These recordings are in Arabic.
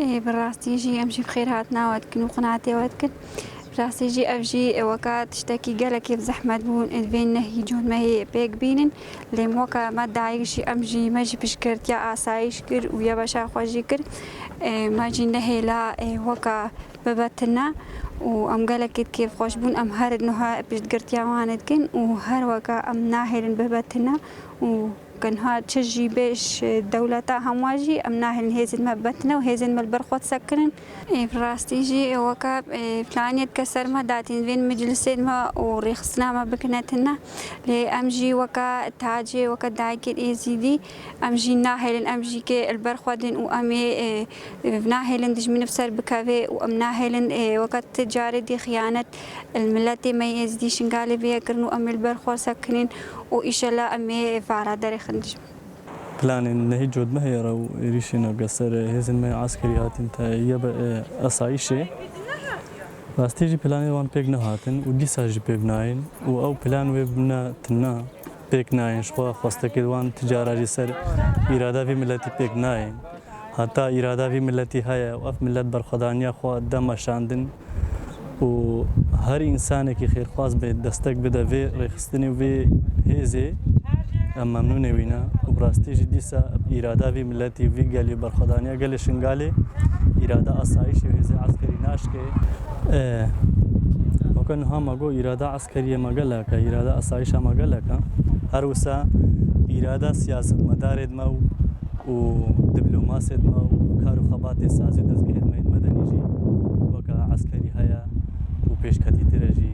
إيه بالراستي يجي أمشي بخير هاتنا واتكن وقناعتي واتكن براسي يجي أفجي وكا تشتكي قالك كيف زحمة بون إدفين نهي جون ما هي بيك بينن لم وكا ما داعيشي أمجي ماجي بشكرت يا آسايش كر ويا باشا خواجي كر ماجي نهي لا وكا ببتنا وأم قالك كيف خوش بون أم هارد نها بشكرت يا واندكن وهر وكا أم ناهرن ببتنا كان هاد تشجي باش الدولة تاعهم واجي أم ناهل هيزن ما بتنا وهيزن ما البرخوت سكنن براستي جي وكاب فلان يتكسر ما داتين بين مجلسين ما وريخصنا ما بكنتنا لأمجي وكا تاجي وكا دايكي إيزيدي أمجي ناهل أمجي كي البرخوتن وأمي ناهل دج من نفسر بكافي وأم ناهل وكا تجارة دي خيانة الملتي ما يزدي شنقالي بيها كرنو أم البرخوت سكنن وإيش لا أمي فعلا داري خندج بلان نهي جود ما هي رو ريشنا قصر هزن ما عسكريات انت يبقى أصعيشة بس تيجي بلان وان بيك نهاتن ودي ساجي بيك ناين أو بلان وبنا تنا بيك ناين شخوا خواست كدوان تجارة جسر إرادة في ملتي بيك ناين حتى إرادة في ملتي هيا وأف ملت برخدانيا خوا دم شاندن وهر إنسان كي خير خاص بدستك بدا في رخصتني وفي هزي ممنون وینا وبراستي جدي سا إرادة في ملتي في قالي برخدانية قال شنقالي إرادة أصايش وهزي عسكري ناشكي وكان هما جو إرادة عسكرية ما قالك إرادة أصايشة ما قالك هروسا إرادة سياسة مدارد ما ودبلوماسية ما وكارو خباتي سازي دزقهد ما مدني جي وكا عسكري هيا وبيش كتي ترجي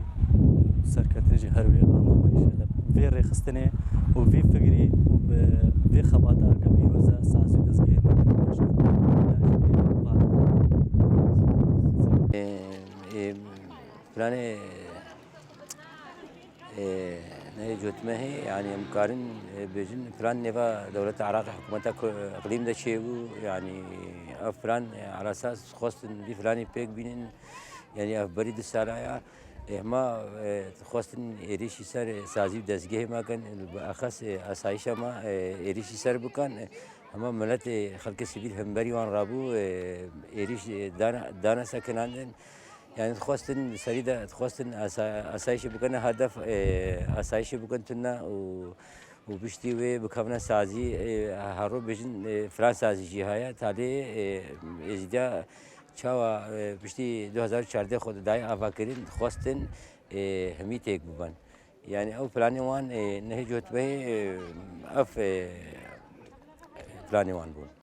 سركتنجي هروي قامة وإنشاء في رخصتني وفي فكري وفي خباطة كبيرة سازي دزقهد فلاني جوت ما هي يعني مقارن بجن فلان نفا دولة العراق حكومتها اقليم ده شيء يعني فلان على اساس خواستن دي فلاني بيك بينن يعني بريد السرايا ما خواستن ريشي سر سازي دزگه ما كان بالاخص اسايشه ما ريشي سر بكان اما ملت خلق سبيل هم بري وان رابو ريش دانا سكنان يعني خواستن سريده خواستن اسايشه بكن هدف اسايشه بكن تنا وبشتي وي بكفنا سازي هارو بجن فران سازي جهايا تالي ازدا چاوا بشتي 2014 خود دای آفاکرین خواستن همی تیک ببن يعني او فلاني وان نهي جوت به اف فلاني وان بون